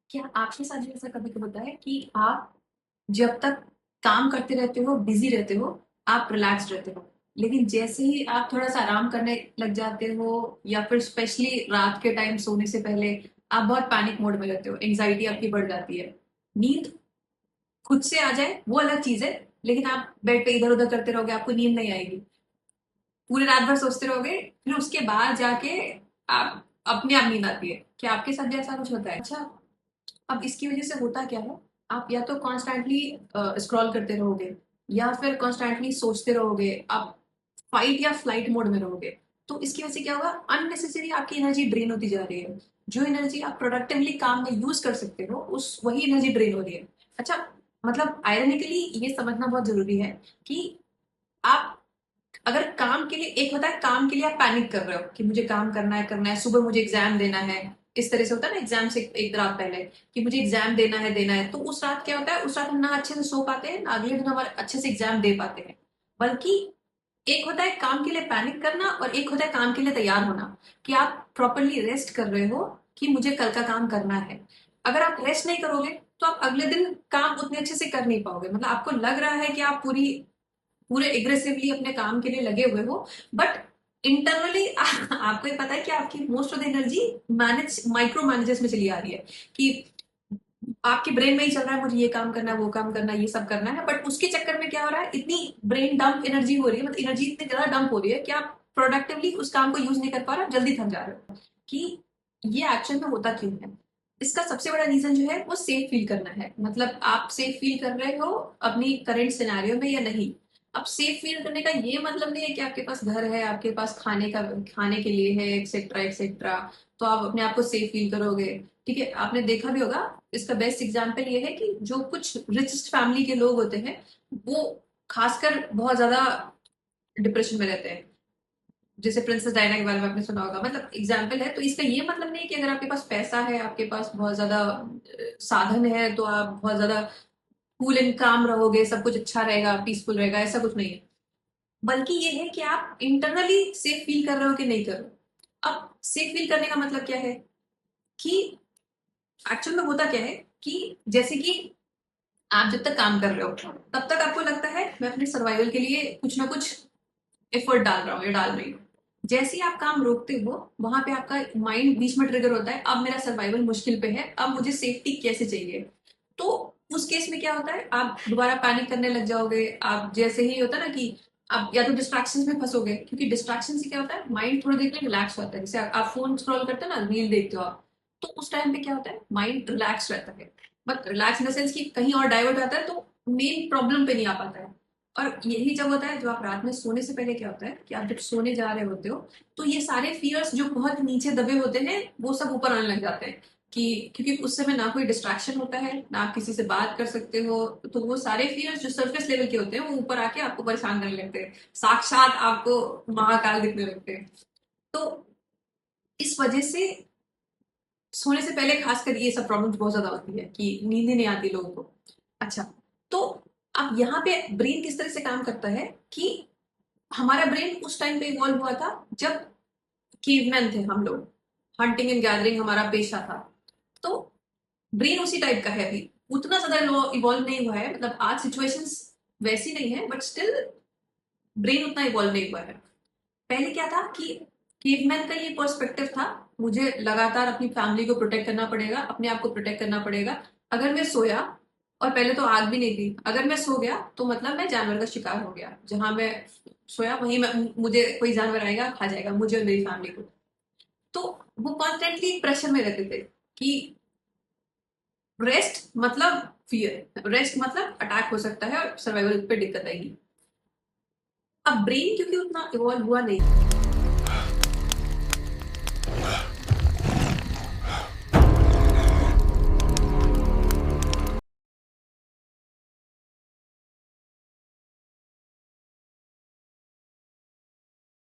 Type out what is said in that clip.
क्या आपके साथ भी ऐसा कभी कभी होता है कि आप जब तक काम करते रहते हो, बिजी रहते हो, आप रिलैक्स रहते हो, लेकिन जैसे ही आप थोड़ा सा आराम करने लग जाते हो या फिर स्पेशली रात के टाइम सोने से पहले आप बहुत पैनिक मोड में रहते हो, एंजाइटी आपकी बढ़ जाती है। नींद खुद से आ जाए वो अलग चीज है, लेकिन आप बेड पे इधर उधर करते रहोगे, आपको नींद नहीं आएगी, पूरी रात भर सोचते रहोगे, फिर उसके बाद जाके आप अपने आप नींद आती है। क्या आपके साथ भी ऐसा कुछ होता है? अच्छा, अब इसकी वजह से होता क्या है, आप या तो कॉन्स्टेंटली स्क्रॉल करते रहोगे या फिर कॉन्स्टेंटली सोचते रहोगे, आप फाइट या फ्लाइट मोड में रहोगे। तो इसकी वजह से क्या होगा, अननेसेसरी आपकी एनर्जी ड्रेन होती जा रही है। जो एनर्जी आप प्रोडक्टिवली काम में यूज कर सकते हो, उस वही एनर्जी ड्रेन हो रही है। अच्छा, मतलब आयरनिकली ये समझना बहुत जरूरी है कि आप अगर काम के लिए, एक होता है काम के लिए आप पैनिक कर रहे हो कि मुझे काम करना है, सुबह मुझे एग्जाम देना है, इस तरह से होता है ना, एग्जाम से एक रात पहले कि मुझे एग्जाम देना है, तो उस रात क्या होता है, उस रात हम ना अच्छे से सो पाते हैं, ना अगले दिन हमारे अच्छे से एग्जाम दे पाते हैं। बल्कि एक होता है काम के लिए पैनिक करना और एक होता है काम के लिए तैयार होना, कि आप प्रॉपरली रेस्ट कर रहे हो कि मुझे कल का काम करना है। अगर आप रेस्ट नहीं करोगे तो आप अगले दिन काम उतने अच्छे से कर नहीं पाओगे, मतलब आपको लग रहा है कि आप पूरे एग्रेसिवली अपने काम के लिए लगे हुए हो, बट इंटरनली आपको ये पता है कि आपकी most of the energy manage micro managers में चली आ रही है, कि आपके ब्रेन में ही चल रहा है मुझे ये काम करना है, वो काम करना है, ये सब करना है, बट उसके चक्कर में क्या हो रहा है, इतनी ब्रेन डंप एनर्जी हो रही है, मतलब एनर्जी इतनी ज्यादा डंप हो रही है कि आप प्रोडक्टिवली उस काम को यूज नहीं कर पा रहे, जल्दी थक जा रहे हो। कि ये एक्शन में होता क्यों है, इसका सबसे बड़ा रीजन जो है वो सेफ फील करना है। मतलब आप सेफ फील कर रहे हो अपनी करंट सिनेरियो में या नहीं। अब सेफ फील करने का ये मतलब नहीं है कि आपके पास घर है, आपके पास खाने के लिए है, एक्सेट्रा एक्सेट्रा, तो आप अपने आप को सेफ फील करोगे। ठीक है, आपने देखा भी होगा, इसका बेस्ट एग्जांपल ये है कि जो कुछ रिचेस्ट फैमिली के लोग होते हैं, वो खासकर बहुत ज्यादा डिप्रेशन में रहते हैं। जैसे प्रिंसेस डायना के बारे में आपने सुना होगा, मतलब एग्जाम्पल है। तो इसका ये मतलब नहीं है कि अगर आपके पास पैसा है, आपके पास बहुत ज्यादा साधन है, तो आप बहुत ज्यादा कूल एंड काम रहोगे, सब कुछ अच्छा रहेगा, पीसफुल रहेगा, ऐसा कुछ नहीं है। बल्कि ये है कि आप इंटरनली सेफ फील कर रहे हो कि नहीं कर रहे हो। अब सेफ फील करने का मतलब क्या है, कि एक्चुअल में होता क्या है, कि जैसे कि आप जब तक काम कर रहे हो तब तक आपको लगता है मैं अपने सर्वाइवल के लिए कुछ ना कुछ एफर्ट डाल रहा हूँ या डाल रही हूँ। जैसे ही आप काम रोकते हो, वहां पे आपका माइंड बीच में ट्रिगर होता है, अब मेरा सर्वाइवल मुश्किल पे है, अब मुझे सेफ्टी कैसे चाहिए। तो उस केस में क्या होता है, आप दोबारा पैनिक करने लग जाओगे। आप जैसे ही होता है ना कि आप या तो डिस्ट्रैक्शन में फंसोगे, क्योंकि डिस्ट्रैक्शन से क्या होता है, माइंड थोड़ी देर के लिए रिलैक्स होता है। जैसे आप फोन स्क्रॉल करते हो ना, रील देखते हो आप, तो उस टाइम पे क्या होता है, माइंड रिलैक्स रहता है। But relax in the sense कि कहीं और डाइवर्ट आता है, तो मेन प्रॉब्लम पे नहीं आ पाता है। और यही जब होता है, जो आप रात में सोने से पहले क्या होता है कि आप जब सोने जा रहे होते हो, तो ये सारे फियर्स जो बहुत नीचे दबे होते हैं वो सब ऊपर आने लग जाते हैं। कि क्योंकि उस समय ना कोई डिस्ट्रैक्शन होता है, ना आप किसी से बात कर सकते हो, तो वो सारे फियर्स जो सरफेस लेवल के होते हैं वो ऊपर आके आपको परेशान करने लगते हैं, साक्षात आपको महाकाल दिखने लगते हैं। तो इस वजह से सोने से पहले खासकर ये सब प्रॉब्लम्स बहुत ज्यादा होती है कि नींद ही नहीं आती लोगों को। अच्छा, तो अब यहाँ पे ब्रेन किस तरह से काम करता है, कि हमारा ब्रेन उस टाइम पे इवॉल्व हुआ था जब केवमैन थे हम लोग, हंटिंग एंड गैदरिंग हमारा पेशा था। तो ब्रेन उसी टाइप का है, अभी उतना ज्यादा इवॉल्व नहीं हुआ है, मतलब आज सिचुएशंस वैसी नहीं है, बट स्टिल ब्रेन उतना इवॉल्व नहीं हुआ है। पहले क्या था कि केवमैन का ये पर्सपेक्टिव था, मुझे लगातार अपनी फैमिली को प्रोटेक्ट करना पड़ेगा, अपने आप को प्रोटेक्ट करना पड़ेगा। अगर मैं सोया, और पहले तो आग भी नहीं थी, अगर मैं सो गया तो मतलब मैं जानवर का शिकार हो गया, जहां मैं सोया वहीं मुझे कोई जानवर आएगा खा जाएगा मुझे और मेरी फैमिली को। तो वो कॉन्स्टेंटली प्रेशर में रहते थे कि रेस्ट मतलब फियर, रेस्ट मतलब अटैक हो सकता है और सर्वाइवल पे दिक्कत आएगी। अब ब्रेन क्योंकि उतना इवॉल्व हुआ नहीं,